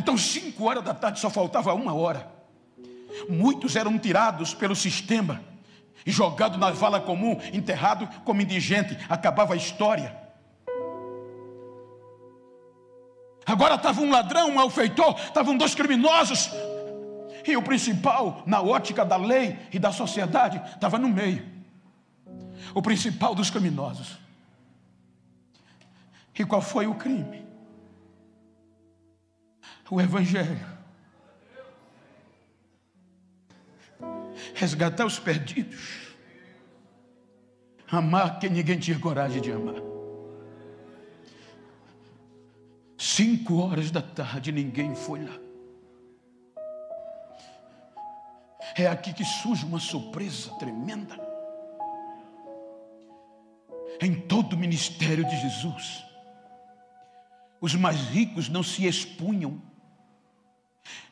Então 5 horas da tarde, só faltava 1 hora. Muitos eram tirados pelo sistema e jogados na vala comum, enterrado como indigente. Acabava a história. Agora estava um ladrão, um malfeitor, estavam 2 criminosos. E o principal, na ótica da lei e da sociedade, estava no meio. O principal dos criminosos. E qual foi o crime? O Evangelho. Resgatar os perdidos. Amar quem ninguém tinha coragem de amar. 5 horas da tarde, ninguém foi lá. É aqui que surge uma surpresa tremenda. Em todo o ministério de Jesus, os mais ricos não se expunham,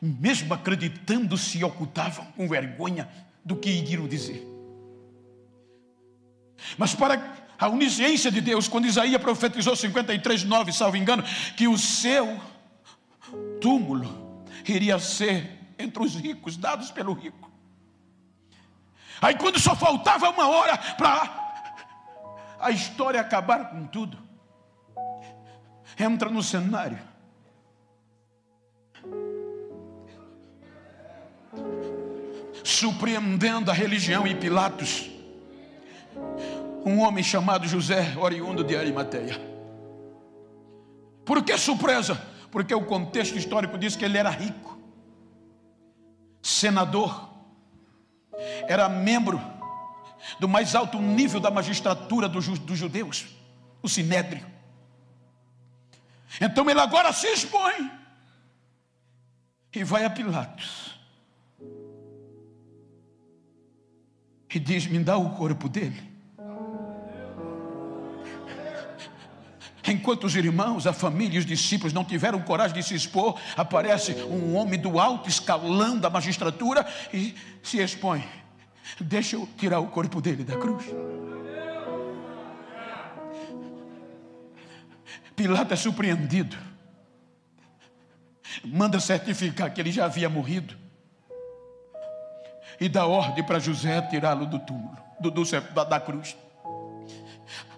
mesmo acreditando, se ocultavam com vergonha do que iriam dizer. Mas para a onisciência de Deus, quando Isaías profetizou 53:9, salvo engano, que o seu túmulo iria ser entre os ricos, dados pelo rico. Aí quando só faltava 1 hora para a história acabar com tudo, entra no cenário surpreendendo a religião e Pilatos, um homem chamado José, oriundo de Arimateia. Por que surpresa? Porque o contexto histórico diz que ele era rico, senador, era membro do mais alto nível da magistratura dos judeus, o Sinédrio. Então ele agora se expõe e vai a Pilatos e diz: me dá o corpo dele. Enquanto os irmãos, a família e os discípulos não tiveram coragem de se expor, aparece um homem do alto escalão da magistratura e se expõe: deixa eu tirar o corpo dele da cruz. Pilatos é surpreendido, manda certificar que ele já havia morrido e dá ordem para José tirá-lo do túmulo, da cruz.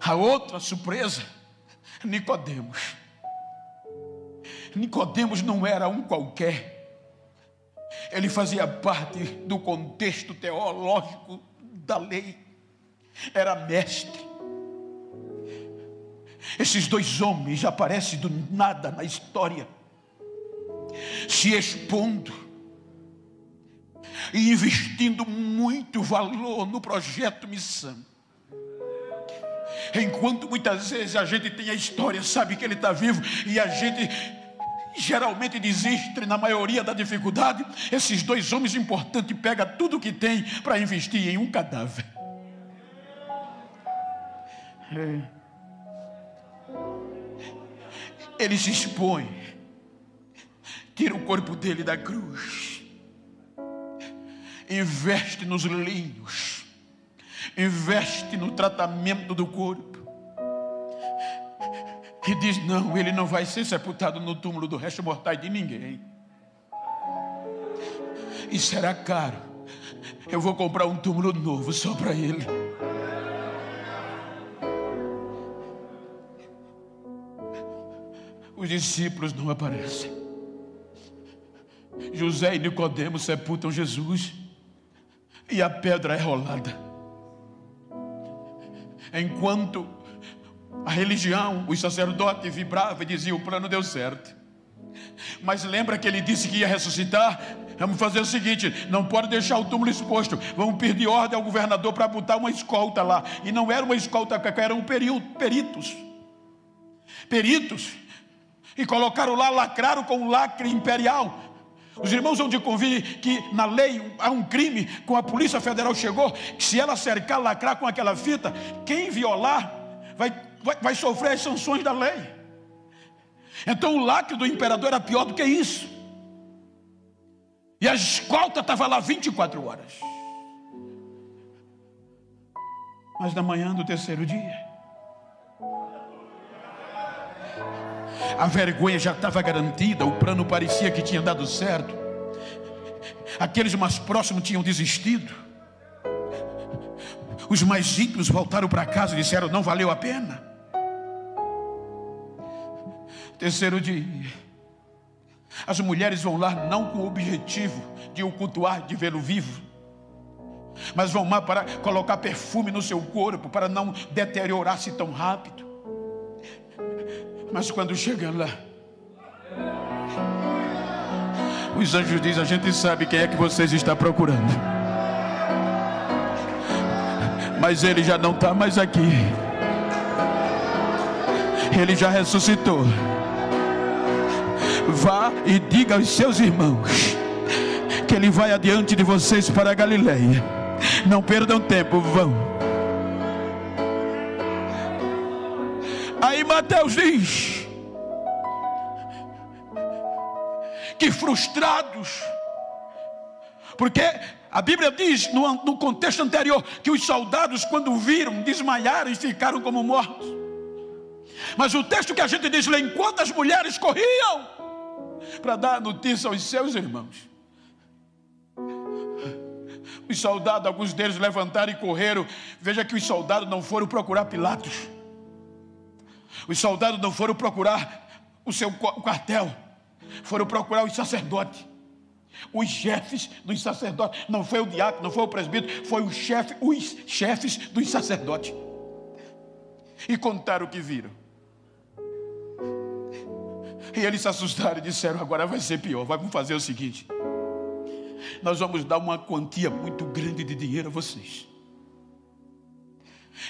A outra surpresa, Nicodemos. Nicodemos não era um qualquer. Ele fazia parte do contexto teológico da lei. Era mestre. Esses 2 homens aparecem do nada na história, se expondo e investindo muito valor no projeto missão. Enquanto muitas vezes a gente tem a história, sabe que ele está vivo, e a gente geralmente desiste na maioria da dificuldade, esses 2 homens importantes pegam tudo que tem para investir em um cadáver. Ele se expõe, tira o corpo dele da cruz, investe nos linhos, investe no tratamento do corpo e diz: não, ele não vai ser sepultado no túmulo do resto mortais de ninguém. E será caro. Eu vou comprar um túmulo novo só para ele. Os discípulos não aparecem. José e Nicodemos sepultam Jesus e a pedra é rolada. Enquanto a religião, os sacerdotes vibravam e diziam: o plano deu certo. Mas lembra que ele disse que ia ressuscitar? Vamos fazer o seguinte: não pode deixar o túmulo exposto. Vamos pedir ordem ao governador para botar uma escolta lá. E não era uma escolta qualquer, eram peritos. E colocaram lá, lacraram com um lacre imperial. Os irmãos vão de convir que na lei há um crime, com a Polícia Federal chegou, que se ela cercar, lacrar com aquela fita, quem violar vai sofrer as sanções da lei. Então o lacre do imperador era pior do que isso. E a escolta estava lá 24 horas. Mas na manhã do 3º dia, A vergonha já estava garantida, o plano parecia que tinha dado certo. Aqueles mais próximos tinham desistido. Os mais íntimos voltaram para casa e disseram: não valeu a pena. Terceiro dia, as mulheres vão lá não com o objetivo de o cultuar, de vê-lo vivo, mas vão lá para colocar perfume no seu corpo, para não deteriorar-se tão rápido. Mas quando chegam lá, os anjos dizem: a gente sabe quem é que vocês estão procurando, mas ele já não está mais aqui. Ele já ressuscitou. Vá e diga aos seus irmãos que ele vai adiante de vocês para a Galileia. Não perdam tempo, vão. Aí Mateus diz que frustrados, porque a Bíblia diz no contexto anterior que os soldados, quando viram, desmaiaram e ficaram como mortos. Mas o texto que a gente diz lá, enquanto as mulheres corriam para dar notícia aos seus irmãos, os soldados, alguns deles levantaram e correram. Veja que os soldados não foram procurar Pilatos. Os soldados não foram procurar o seu quartel. Foram procurar os sacerdotes, os chefes dos sacerdotes. Não foi o diácono, não foi o presbítero, foi os chefes dos sacerdotes. E contaram o que viram. E eles se assustaram e disseram: agora vai ser pior. Vamos fazer o seguinte: nós vamos dar uma quantia muito grande de dinheiro a vocês,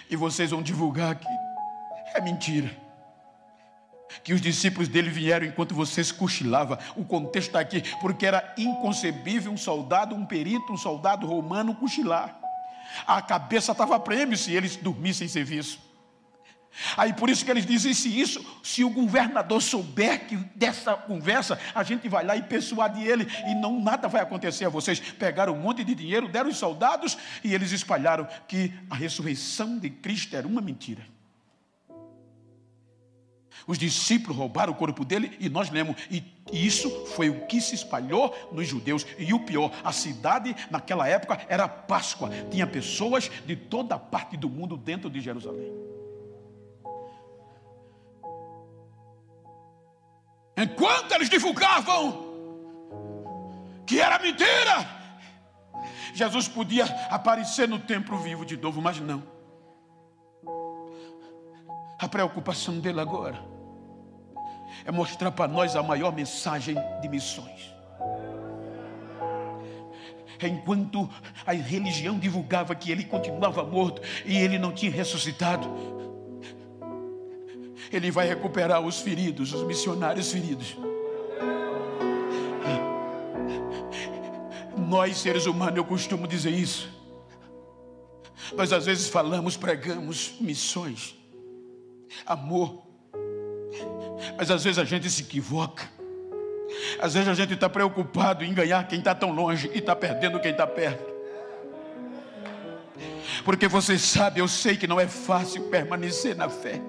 e vocês vão divulgar que é mentira, que os discípulos dele vieram enquanto vocês cochilavam. O contexto está aqui, porque era inconcebível um soldado, um perito, um soldado romano cochilar. A cabeça estava a prêmio se eles dormissem em serviço. Aí por isso que eles dizem: se o governador souber que dessa conversa, a gente vai lá e persuade ele, e não nada vai acontecer a vocês. Pegaram um monte de dinheiro, deram aos soldados, e eles espalharam que a ressurreição de Cristo era uma mentira. Os discípulos roubaram o corpo dele, e nós lemos, e isso foi o que se espalhou nos judeus. E o pior, a cidade naquela época era Páscoa, tinha pessoas de toda parte do mundo dentro de Jerusalém. Enquanto eles divulgavam que era mentira, Jesus podia aparecer no templo vivo de novo, mas não. A preocupação dele agora é mostrar para nós a maior mensagem de missões. Enquanto a religião divulgava que ele continuava morto e ele não tinha ressuscitado, ele vai recuperar os feridos, os missionários feridos. Nós, seres humanos, eu costumo dizer isso. Nós às vezes falamos, pregamos missões, amor, mas às vezes a gente se equivoca. Às vezes a gente está preocupado em ganhar quem está tão longe e está perdendo quem está perto. Porque você sabe, eu sei que não é fácil permanecer na fé.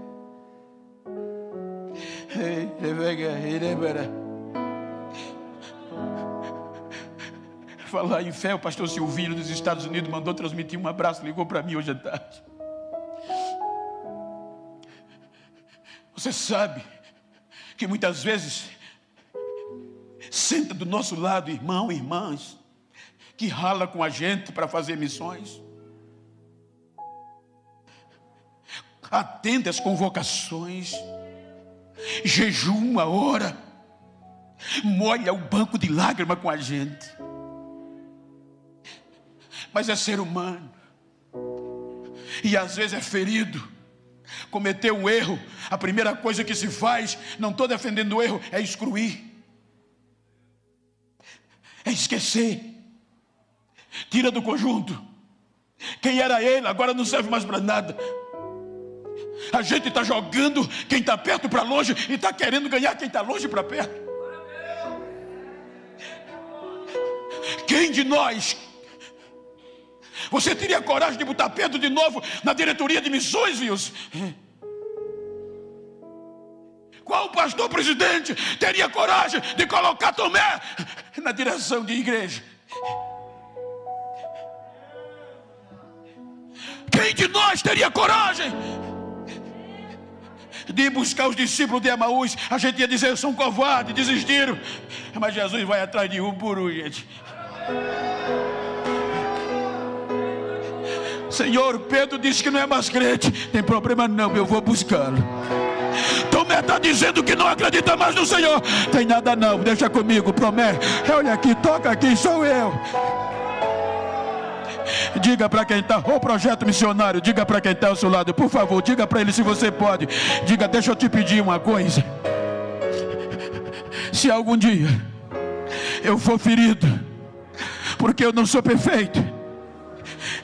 Falar em fé, o pastor Silvinho dos Estados Unidos mandou transmitir um abraço, ligou para mim hoje à tarde. Você sabe que muitas vezes senta do nosso lado irmão, irmãs que rala com a gente para fazer missões, atende às convocações, jejuma, ora, molha o banco de lágrima com a gente, mas é ser humano e às vezes é ferido, cometeu um erro. A primeira coisa que se faz, não estou defendendo o erro, é excluir, é esquecer, tira do conjunto. Quem era ele agora não serve mais para nada. A gente está jogando quem está perto para longe e está querendo ganhar quem está longe para perto. Quem de nós você teria coragem de botar perto de novo na diretoria de missões, Wilson? Qual pastor presidente teria coragem de colocar Tomé na direção de igreja? Quem de nós teria coragem de ir buscar os discípulos de Emaús? A gente ia dizer: são covardes, desistiram. Mas Jesus vai atrás de um por um, gente. Senhor, Pedro disse que não é mais crente. Tem problema não, eu vou buscá-lo. Tomé está dizendo que não acredita mais no Senhor. Tem nada não, deixa comigo, promete. Olha aqui, toca aqui, sou eu. Diga para quem está, o projeto missionário, diga para quem está ao seu lado, por favor, diga para ele se você pode. Diga: deixa eu te pedir uma coisa. Se algum dia eu for ferido, porque eu não sou perfeito,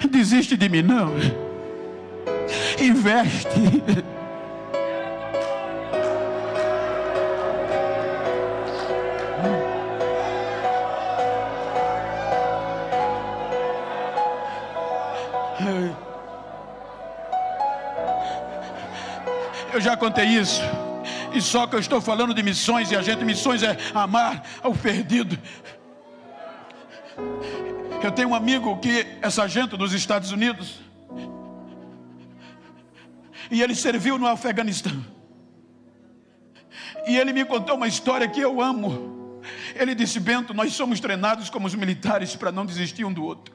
desiste de mim não. Investe. Eu já contei isso. E só que eu estou falando de missões. E a gente, missões é amar ao perdido. Eu tenho um amigo que é sargento dos Estados Unidos. E ele serviu no Afeganistão. E ele me contou uma história que eu amo. Ele disse: Bento, nós somos treinados como os militares para não desistir um do outro.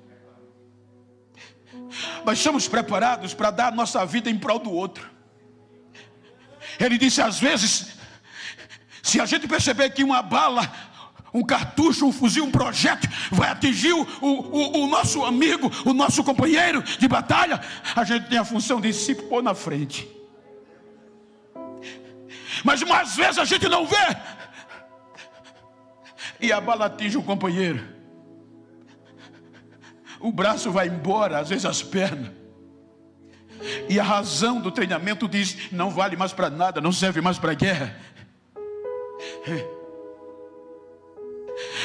Nós somos preparados para dar a nossa vida em prol do outro. Ele disse: às vezes, se a gente perceber que uma bala, um cartucho, um fuzil, um projétil vai atingir o nosso amigo, o nosso companheiro de batalha, a gente tem a função de se pôr na frente. Mas às vezes a gente não vê, e a bala atinge o companheiro, o braço vai embora, às vezes as pernas. E a razão do treinamento diz: não vale mais para nada, não serve mais para guerra.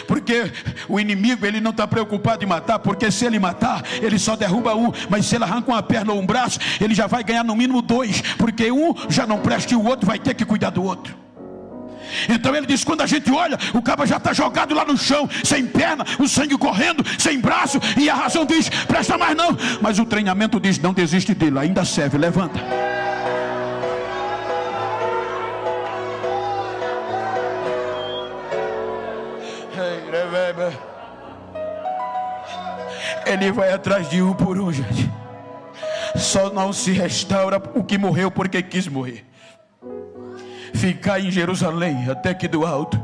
Porque o inimigo, ele não está preocupado em matar, porque se ele matar, ele só derruba um. Mas se ele arranca uma perna ou um braço, ele já vai ganhar no mínimo 2, porque um já não presta e o outro vai ter que cuidar do outro. Então ele diz: quando a gente olha, o cabo já está jogado lá no chão, sem perna, o sangue correndo, sem braço, e a razão diz: presta mais não. Mas o treinamento diz: não desiste dele, ainda serve, levanta. Ele vai atrás de um por um, gente. Só não se restaura o que morreu porque quis morrer. Ficar em Jerusalém até que do alto.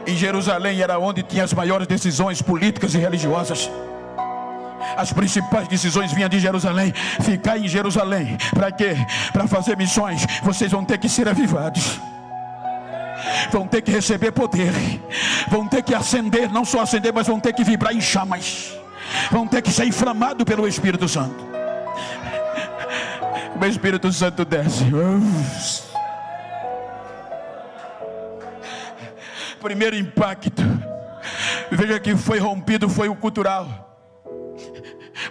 Em Jerusalém era onde tinha as maiores decisões políticas e religiosas. As principais decisões vinham de Jerusalém. Ficar em Jerusalém, para quê? Para fazer missões. Vocês vão ter que ser avivados, vão ter que receber poder, vão ter que acender, não só acender, mas vão ter que vibrar em chamas, vão ter que ser inflamados pelo Espírito Santo. O Espírito Santo desce. Primeiro impacto, veja que foi rompido, foi o cultural.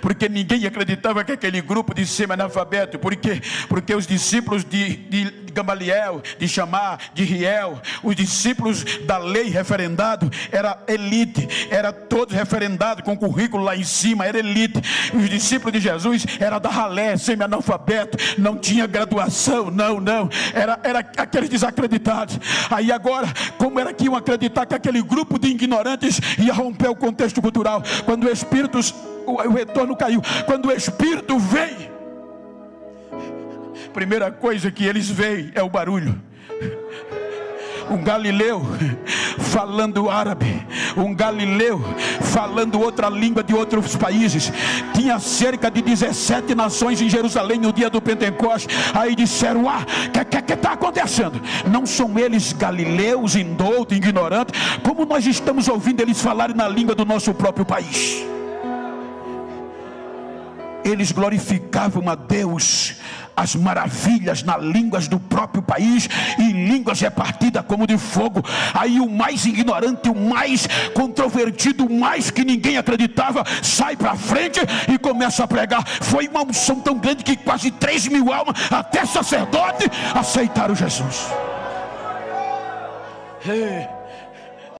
Porque ninguém acreditava que aquele grupo de semi-analfabeto, porque os discípulos de Gamaliel, de Chamar, de Riel, os discípulos da lei referendado, era elite, era todos referendados com currículo lá em cima, era elite. Os discípulos de Jesus era da ralé, semi-analfabeto, não tinha graduação, não, era aqueles desacreditados. Aí agora, como era que iam acreditar que aquele grupo de ignorantes ia romper o contexto cultural? Quando o Espírito, o retorno caiu, quando o Espírito veio, primeira coisa que eles veem é o barulho. Um galileu falando árabe, um galileu falando outra língua de outros países. Tinha cerca de 17 nações em Jerusalém no dia do Pentecostes. Aí disseram: o que está acontecendo? Não são eles galileus, indoutos, ignorantes, como nós estamos ouvindo eles falarem na língua do nosso próprio país. Eles glorificavam a Deus as maravilhas nas línguas do próprio país, e línguas repartidas como de fogo. Aí o mais ignorante, o mais controvertido, o mais que ninguém acreditava, sai para frente e começa a pregar. Foi uma unção tão grande que quase 3.000 almas, até sacerdote, aceitaram Jesus.